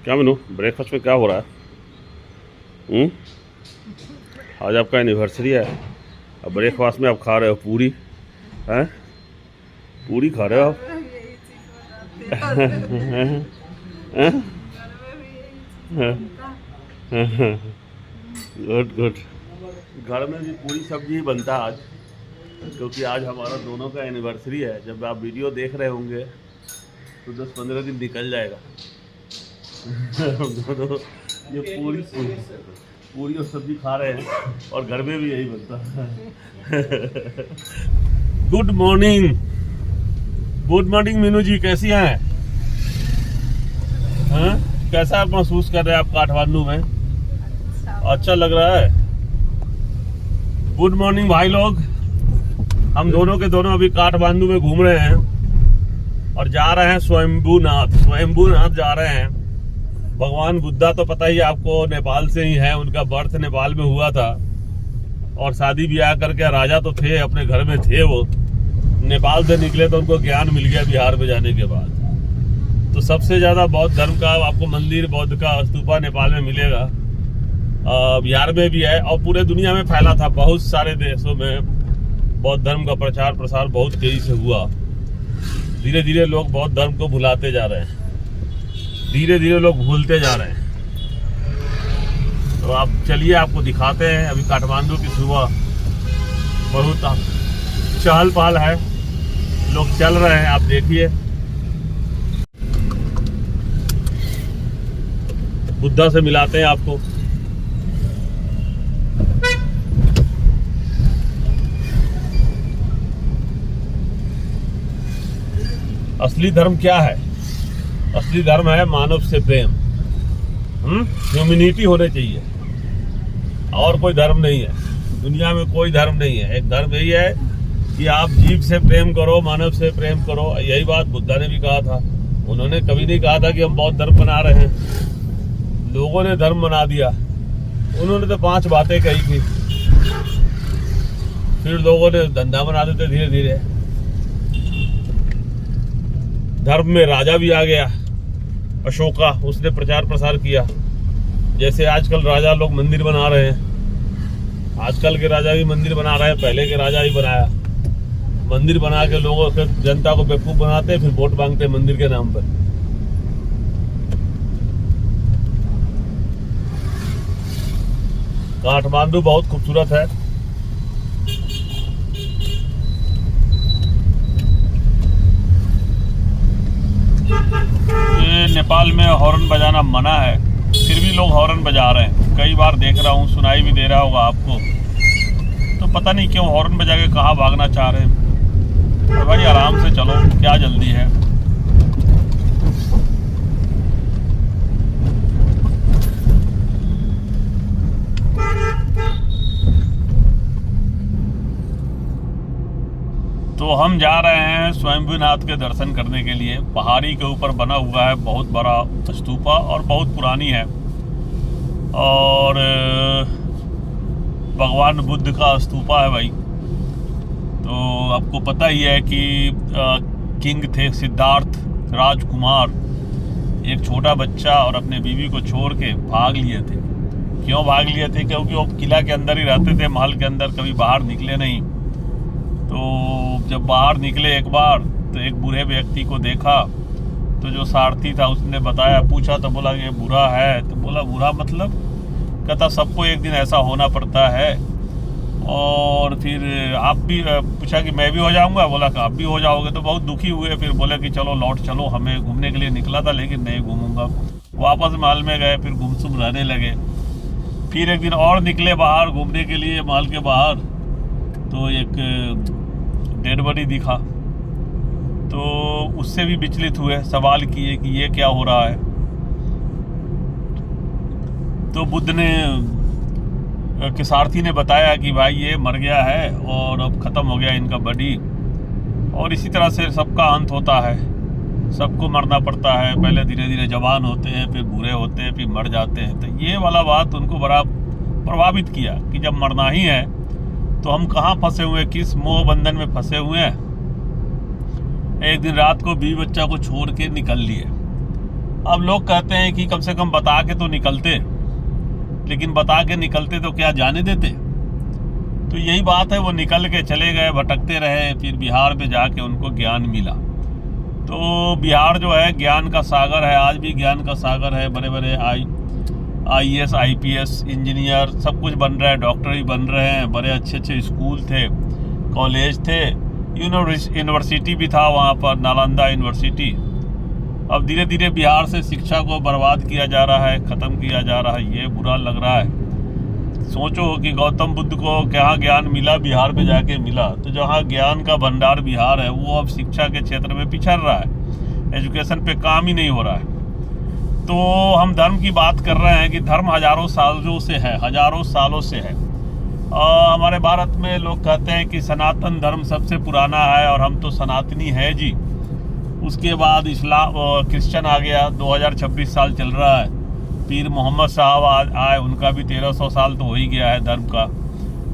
क्या मीनू, ब्रेकफास्ट में क्या हो रहा है? आज आपका एनिवर्सरी है और ब्रेकफास्ट में आप खा रहे हो पूरी हैं? पूरी खा रहे हो आप? Good good. घर में भी पूरी सब्जी ही बनता है आज, क्योंकि आज हमारा दोनों का एनिवर्सरी है। जब आप वीडियो देख रहे होंगे तो 10-15 दिन निकल जाएगा। दोनों ये पूरी और सब्जी खा रहे हैं और घर में भी यही बनता है। गुड मॉर्निंग मीनू जी, कैसी हैं? हाँ? कैसा आप महसूस कर रहे हैं आप काठमांडू में? अच्छा लग रहा है। गुड मॉर्निंग भाई लोग, हम दोनों के दोनों अभी काठमांडू में घूम रहे हैं और जा रहे हैं स्वयंभूनाथ जा रहे हैं। भगवान बुद्धा तो पता ही आपको नेपाल से ही है, उनका बर्थ नेपाल में हुआ था और शादी ब्याह करके राजा तो थे, अपने घर में थे। वो नेपाल से निकले तो उनको ज्ञान मिल गया बिहार में जाने के बाद। तो सबसे ज्यादा बौद्ध धर्म का आपको मंदिर, बौद्ध का स्तूपा नेपाल में मिलेगा, बिहार में भी है और पूरे दुनिया में फैला था। बहुत सारे देशों में बौद्ध धर्म का प्रचार प्रसार बहुत तेजी से हुआ। धीरे धीरे लोग बौद्ध धर्म को भुलाते जा रहे हैं, धीरे धीरे लोग भूलते जा रहे हैं। तो आप चलिए, आपको दिखाते हैं। अभी काठमांडू की सुबह बहुत चहल पहल है, लोग चल रहे हैं, आप देखिए। बुद्धा से मिलाते हैं आपको। असली धर्म क्या है? असली धर्म है मानव से प्रेम, ह्यूमैनिटी होने चाहिए, और कोई धर्म नहीं है दुनिया में। कोई धर्म नहीं है, एक धर्म यही है कि आप जीव से प्रेम करो, मानव से प्रेम करो। यही बात बुद्धा ने भी कहा था। उन्होंने कभी नहीं कहा था कि हम बौद्ध धर्म बना रहे हैं, लोगों ने धर्म बना दिया। उन्होंने तो 5 बातें कही थी, फिर लोगों ने धंधा बना देते धीरे धीरे। धर्म में राजा भी आ गया, अशोका, उसने प्रचार प्रसार किया। जैसे आजकल राजा लोग मंदिर बना रहे हैं, आजकल के राजा भी मंदिर बना रहे हैं, पहले के राजा ही बनाया। मंदिर बना के लोगों के, जनता को बेवकूफ बनाते हैं, फिर वोट मांगते हैं मंदिर के नाम पर। काठमांडू बहुत खूबसूरत है। ये नेपाल में हॉर्न बजाना मना है, फिर भी लोग हॉर्न बजा रहे हैं। कई बार देख रहा हूँ, सुनाई भी दे रहा होगा आपको। तो पता नहीं क्यों हॉर्न बजा के कहाँ भागना चाह रहे हैं। तो भाई आराम से चलो, क्या जल्दी है। तो हम जा रहे हैं स्वयंभूनाथ के दर्शन करने के लिए। पहाड़ी के ऊपर बना हुआ है बहुत बड़ा स्तूपा और बहुत पुरानी है, और भगवान बुद्ध का स्तूपा है भाई। तो आपको पता ही है कि किंग थे सिद्धार्थ राजकुमार, एक छोटा बच्चा और अपने बीवी को छोड़ के भाग लिए थे। क्यों भाग लिए थे? क्योंकि वो किला के अंदर ही रहते थे, महल के अंदर, कभी बाहर निकले नहीं। तो जब बाहर निकले एक बार, तो एक बूढ़े व्यक्ति को देखा। तो जो सारथी था उसने बताया, पूछा तो बोला ये बुरा है। तो बोला बुरा मतलब? कहता सबको एक दिन ऐसा होना पड़ता है। और फिर आप भी, पूछा कि मैं भी हो जाऊंगा? बोला कि आप भी हो जाओगे। तो बहुत दुखी हुए, फिर बोले कि चलो लौट चलो, हमें घूमने के लिए निकला था लेकिन नहीं घूमूंगा। वापस महल में गए, फिर गुमसुम रहने लगे। फिर एक दिन और निकले बाहर घूमने के लिए महल के बाहर, तो एक डेड बॉडी दिखा। तो उससे भी विचलित हुए, सवाल किए कि ये क्या हो रहा है। तो बुद्ध ने, के सारथी ने बताया कि भाई ये मर गया है और अब ख़त्म हो गया इनका बॉडी। और इसी तरह से सबका अंत होता है, सबको मरना पड़ता है। पहले धीरे धीरे जवान होते हैं, फिर बूढ़े होते हैं, फिर मर जाते हैं। तो ये वाला बात उनको बड़ा प्रभावित किया कि जब मरना ही है तो हम कहाँ फंसे हुए, किस मोह बंधन में फंसे हुए हैं। एक दिन रात को बीवी बच्चा को छोड़ के निकल लिए अब लोग कहते हैं कि कम से कम बता के तो निकलते, लेकिन बता के निकलते तो क्या जाने देते। तो यही बात है, वो निकल के चले गए, भटकते रहे, फिर बिहार में जाके उनको ज्ञान मिला। तो बिहार जो है ज्ञान का सागर है, आज भी ज्ञान का सागर है। बड़े बड़े IAS IPS इंजीनियर सब कुछ बन रहा है, डॉक्टर भी बन रहे हैं, बड़े अच्छे अच्छे स्कूल थे, कॉलेज थे, यूनिवर्सिटी भी था वहाँ पर, नालंदा यूनिवर्सिटी। अब धीरे धीरे बिहार से शिक्षा को बर्बाद किया जा रहा है, ख़त्म किया जा रहा है, ये बुरा लग रहा है। सोचो कि गौतम बुद्ध को क्या ज्ञान मिला, बिहार में जाके मिला। तो जहाँ ज्ञान का भंडार बिहार है, वो अब शिक्षा के क्षेत्र में पिछड़ रहा है, एजुकेशन पे काम ही नहीं हो रहा है। तो हम धर्म की बात कर रहे हैं कि धर्म हजारों सालों से है, हजारों सालों से है। हमारे भारत में लोग कहते हैं कि सनातन धर्म सबसे पुराना है, और हम तो सनातनी है जी। उसके बाद इस्लाम क्रिश्चियन आ गया, 2026 साल चल रहा है। पीर मोहम्मद साहब आए, उनका भी 1300 साल तो हो ही गया है धर्म का।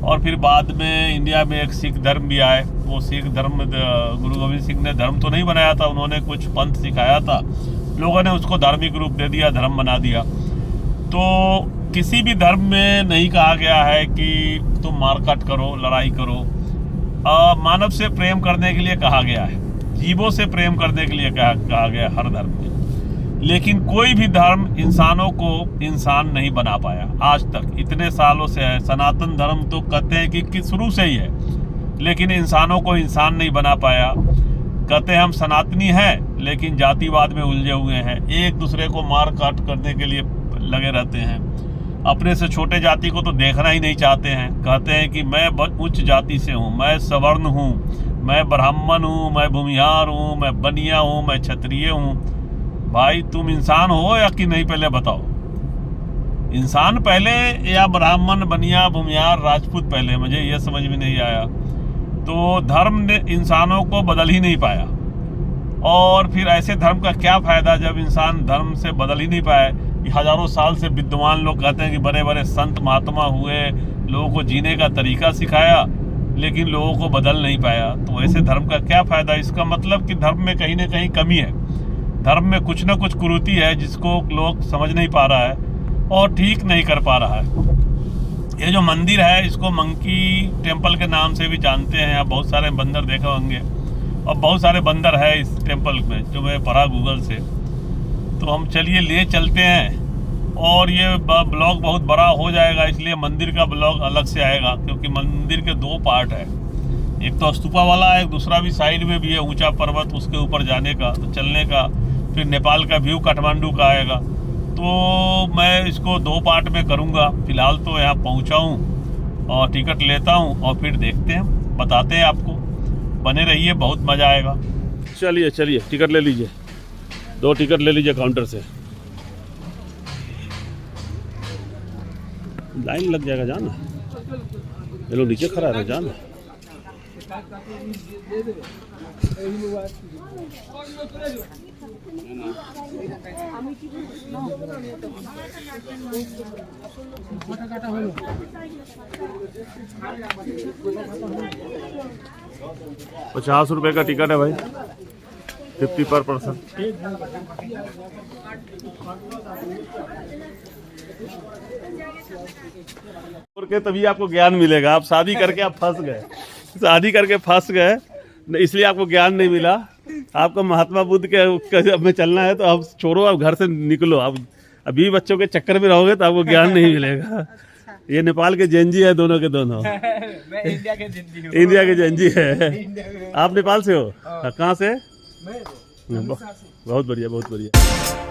और फिर बाद में इंडिया में एक सिख धर्म भी आए। वो सिख धर्म गुरु गोविंद सिंह ने धर्म तो नहीं बनाया था, उन्होंने कुछ पंथ सिखाया था, लोगों ने उसको धार्मिक रूप दे दिया, धर्म बना दिया। तो किसी भी धर्म में नहीं कहा गया है कि तुम मारकाट करो, लड़ाई करो। मानव से प्रेम करने के लिए कहा गया है, जीवों से प्रेम करने के लिए कहा गया हर धर्म में। लेकिन कोई भी धर्म इंसानों को इंसान नहीं बना पाया आज तक, इतने सालों से है। सनातन धर्म तो कहते हैं कि शुरू से ही है, लेकिन इंसानों को इंसान नहीं बना पाया। कहते हैं हम सनातनी हैं, लेकिन जातिवाद में उलझे हुए हैं, एक दूसरे को मार काट करने के लिए लगे रहते हैं। अपने से छोटे जाति को तो देखना ही नहीं चाहते हैं। कहते हैं कि मैं उच्च जाति से हूँ, मैं सवर्ण हूँ, मैं ब्राह्मण हूँ, मैं भूमिहार हूँ, मैं बनिया हूँ, मैं क्षत्रिय हूँ। भाई तुम इंसान हो या कि नहीं, पहले बताओ। इंसान पहले या ब्राह्मण, बनिया, भूमिहार, राजपूत पहले? मुझे यह समझ में नहीं आया। तो धर्म ने इंसानों को बदल ही नहीं पाया, और फिर ऐसे धर्म का क्या फायदा जब इंसान धर्म से बदल ही नहीं पाए। हजारों साल से विद्वान लोग कहते हैं कि बड़े बड़े संत महात्मा हुए, लोगों को जीने का तरीका सिखाया, लेकिन लोगों को बदल नहीं पाया। तो ऐसे धर्म का क्या फायदा? इसका मतलब कि धर्म में कहीं ना कहीं कमी है, धर्म में कुछ ना कुछ कुरीति है जिसको लोग समझ नहीं पा रहा है और ठीक नहीं कर पा रहा है। ये जो मंदिर है, इसको मंकी टेम्पल के नाम से भी जानते हैं। आप बहुत सारे बंदर देखे होंगे, और बहुत सारे बंदर है इस टेम्पल में, जो मैं पढ़ा गूगल से। तो हम चलिए ले चलते हैं, और ये ब्लॉग बहुत बड़ा हो जाएगा, इसलिए मंदिर का ब्लॉग अलग से आएगा, क्योंकि मंदिर के 2 पार्ट है। एक तो स्तूपा वाला है, दूसरा भी साइड में भी है ऊंचा पर्वत, उसके ऊपर जाने का, तो चलने का। फिर नेपाल का व्यू काठमांडू का आएगा। तो मैं इसको 2 पार्ट में करूँगा। फिलहाल तो यहाँ पहुँचा हूँ और टिकट लेता हूँ, और फिर देखते हैं, बताते हैं आपको। बने रहिए, बहुत मज़ा आएगा। चलिए चलिए टिकट ले लीजिए, 2 टिकट ले लीजिए काउंटर से। लाइन लग जाएगा, जाना। ये लोग नीचे खड़ा है, जाना। ₹50 का टिकट है भाई, 50 पर पर्सन। के तभी आपको ज्ञान मिलेगा। आप शादी करके आप फंस गए, शादी करके फंस गए, इसलिए आपको ज्ञान नहीं मिला। आपको महात्मा बुद्ध के में चलना है तो आप छोड़ो, आप घर से निकलो। आप अभी बच्चों के चक्कर में रहोगे तो आपको ज्ञान नहीं मिलेगा। ये नेपाल के जेनजी है, दोनों के दोनों। मैं इंडिया के जेनजी हूँ। इंडिया के जेनजी है। आप नेपाल से हो? कहाँ से? बहुत बढ़िया, बहुत बढ़िया।